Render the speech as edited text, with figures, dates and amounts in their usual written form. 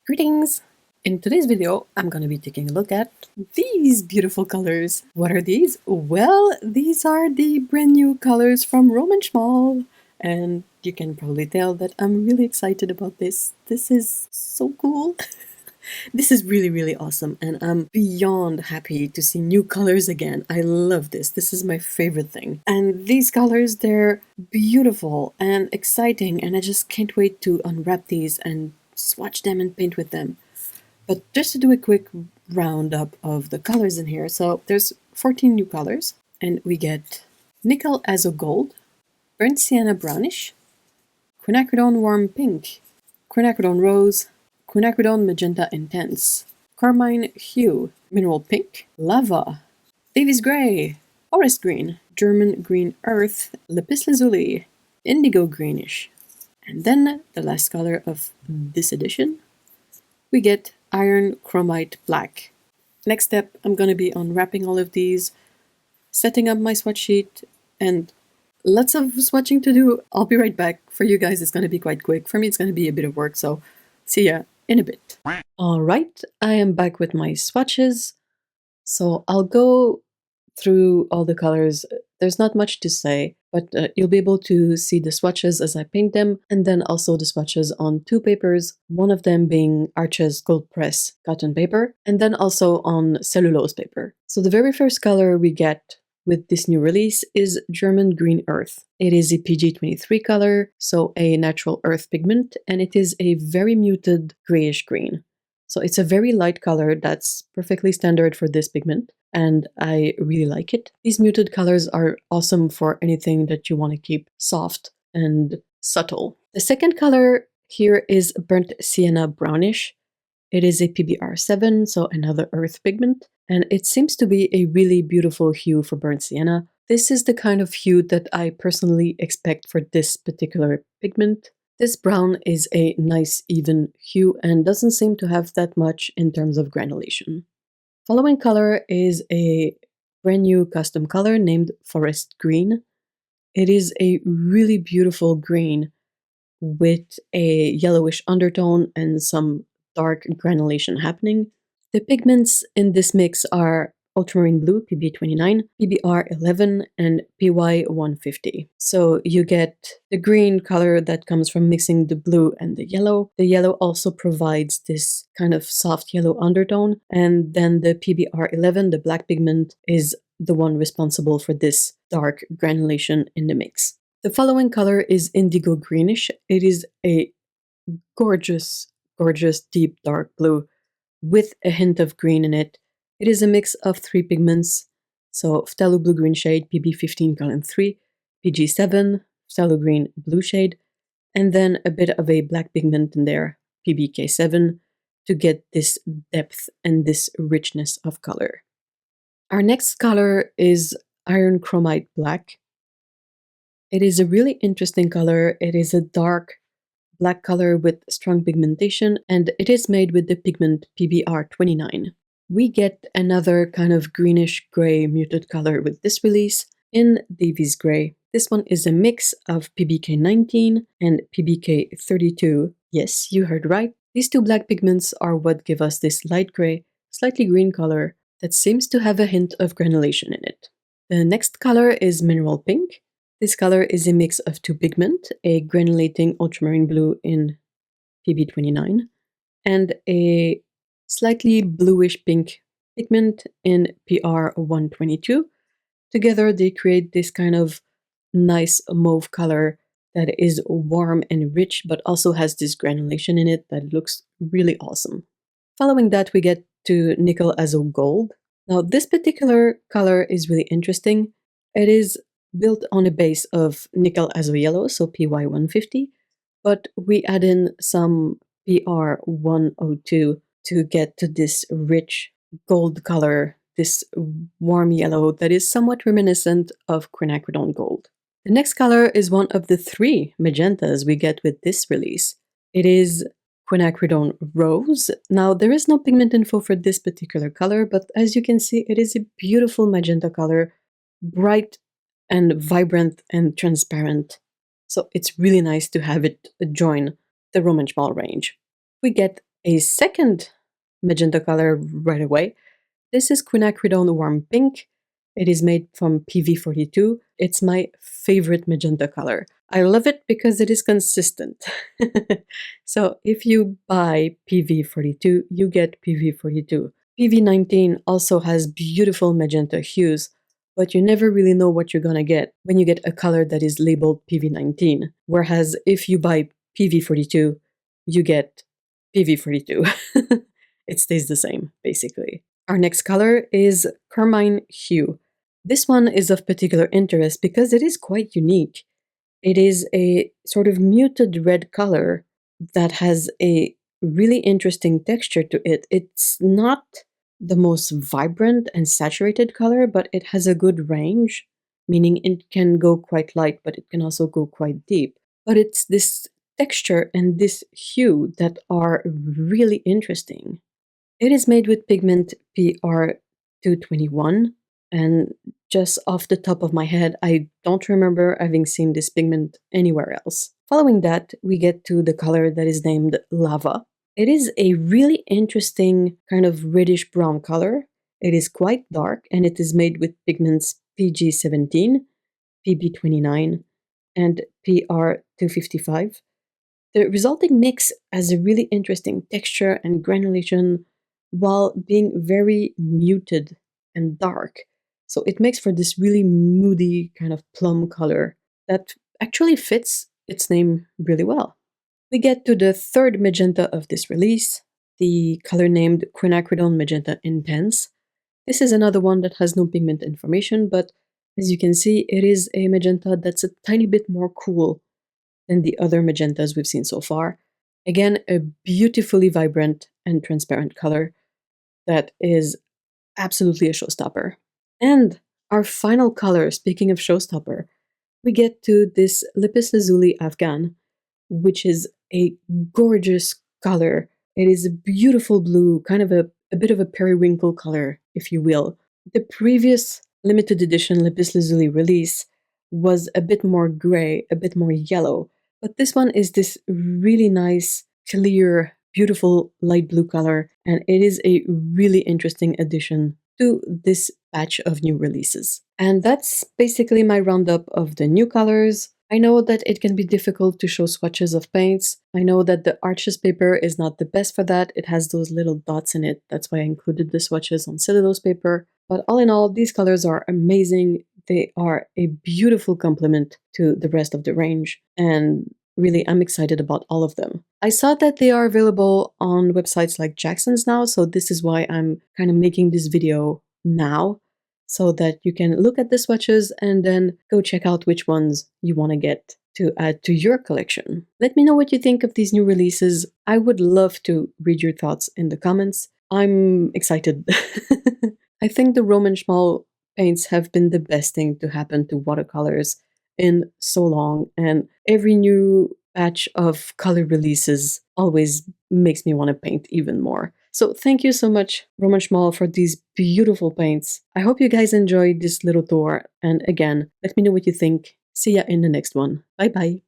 Greetings! In today's video, I'm going to be taking a look at these beautiful colors. What are these? Well, these are the brand new colors from SZMAL. And you can probably tell that I'm really excited about this. This is so cool. This is really awesome, and I'm beyond happy to see new colors again. I love this. This is my favorite thing. And these colors, they're beautiful and exciting, and I just can't wait to unwrap these and swatch them and paint with them. But just to do a quick roundup of the colors in here, so there's 14 new colors, and we get Nickel Azo Gold, Burnt Sienna Brownish, Quinacridone Warm Pink, Quinacridone Rose, Quinacridone Magenta Intense, Carmine Hue, Mineral Pink, Lava, Davies Gray, Forest Green, German Green Earth, Lapis Lazuli, Indigo Greenish. And then the last color of this edition, we get Iron Chromite Black. Next step, I'm going to be unwrapping all of these, setting up my swatch sheet, and lots of swatching to do. I'll be right back. For you guys, it's going to be quite quick. For me, it's going to be a bit of work, so see ya in a bit. Alright, I am back with my swatches. So I'll go through all the colors. There's not much to say, but you'll be able to see the swatches as I paint them, and then also the swatches on two papers, one of them being Arches Cold Press cotton paper, and then also on cellulose paper. So the very first color we get with this new release is German Green Earth. It is a PG23 color, so a natural earth pigment, and it is a very muted grayish green. So it's a very light color that's perfectly standard for this pigment, and I really like it. These muted colors are awesome for anything that you want to keep soft and subtle. The second color here is Burnt Sienna Brownish. It is a PBR7, so another earth pigment, and it seems to be a really beautiful hue for burnt sienna. This is the kind of hue that I personally expect for this particular pigment. This brown is a nice even hue and doesn't seem to have that much in terms of granulation. Following color is a brand new custom color named Forest Green. It is a really beautiful green with a yellowish undertone and some dark granulation happening. The pigments in this mix are Ultramarine Blue, PB29, PBR11, and PY150. So you get the green color that comes from mixing the blue and the yellow. The yellow also provides this kind of soft yellow undertone, and then the PBR11, the black pigment, is the one responsible for this dark granulation in the mix. The following color is Indigo Greenish. It is a gorgeous deep dark blue with a hint of green in it. It is a mix of three pigments, so Phthalo Blue Green shade PB15 column 3, PG7, Phthalo Green blue shade, and then a bit of a black pigment in there, PBK7, to get this depth and this richness of color. Our next color is Iron Chromite Black. It is a really interesting color. It is a dark black color with strong pigmentation, and it is made with the pigment PBR29. We get another kind of greenish gray muted color with this release in Davies Gray. This one is a mix of PBK19 and PBK32. Yes, you heard right. These two black pigments are what give us this light gray, slightly green color that seems to have a hint of granulation in it. The next color is Mineral Pink. This color is a mix of two pigment, a granulating ultramarine blue in PB29 and a slightly bluish pink pigment in PR122. Together they create this kind of nice mauve color that is warm and rich, but also has this granulation in it that looks really awesome. Following that, we get to Nickel Azo Gold. Now this particular color is really interesting. It is built on a base of Nickel Azo Yellow, so PY150, but we add in some PR102 to get to this rich gold color, this warm yellow that is somewhat reminiscent of quinacridone gold. The next color is one of the three magentas we get with this release. It is Quinacridone Rose. Now, there is no pigment info for this particular color, but as you can see, it is a beautiful magenta color, bright and vibrant and transparent. So it's really nice to have it join the SZMAL range. We get a second magenta color right away. This is quinacridone warm pink. It is made from PV42. It's my favorite magenta color. I love it because it is consistent. So if you buy PV42, you get PV42. PV19 also has beautiful magenta hues, but you never really know what you're gonna get when you get a color that is labeled PV19. Whereas if you buy PV42, you get PV42. It stays the same, basically. Our next color is Carmine Hue. This one is of particular interest because it is quite unique. It is a sort of muted red color that has a really interesting texture to it. It's not the most vibrant and saturated color, but it has a good range, meaning it can go quite light, but it can also go quite deep. But it's this texture and this hue that are really interesting. It is made with pigment PR221, and just off the top of my head, I don't remember having seen this pigment anywhere else. Following that, we get to the color that is named Lava. It is a really interesting kind of reddish brown color. It is quite dark, and it is made with pigments PG17, PB29, and PR255. The resulting mix has a really interesting texture and granulation while being very muted and dark. So it makes for this really moody kind of plum color that actually fits its name really well. We get to the third magenta of this release, the color named Quinacridone Magenta Intense. This is another one that has no pigment information, but as you can see, it is a magenta that's a tiny bit more cool than the other magentas we've seen so far. Again, a beautifully vibrant and transparent color that is absolutely a showstopper. And our final color, speaking of showstopper, we get to this Lapis Lazuli Afghan, which is a gorgeous color. It is a beautiful blue, kind of a bit of a periwinkle color, if you will. The previous limited edition Lapis Lazuli release was a bit more gray, a bit more yellow, but this one is this really nice, clear, beautiful light blue color, and it is a really interesting addition to this batch of new releases. And that's basically my roundup of the new colors. I know that it can be difficult to show swatches of paints. I know that the Arches paper is not the best for that. It has those little dots in it. That's why I included the swatches on cellulose paper. But all in all, these colors are amazing. They are a beautiful complement to the rest of the range. And really, I'm excited about all of them. I saw that they are available on websites like Jackson's now, so this is why I'm kind of making this video now, so that you can look at the swatches and then go check out which ones you want to get to add to your collection. Let me know what you think of these new releases. I would love to read your thoughts in the comments. I'm excited. I think the Roman Schmal paints have been the best thing to happen to watercolors in so long, and every new batch of color releases always makes me want to paint even more. So thank you so much, Roman Schmal, for these beautiful paints. I hope you guys enjoyed this little tour, and again, let me know what you think. See ya in the next one. Bye bye.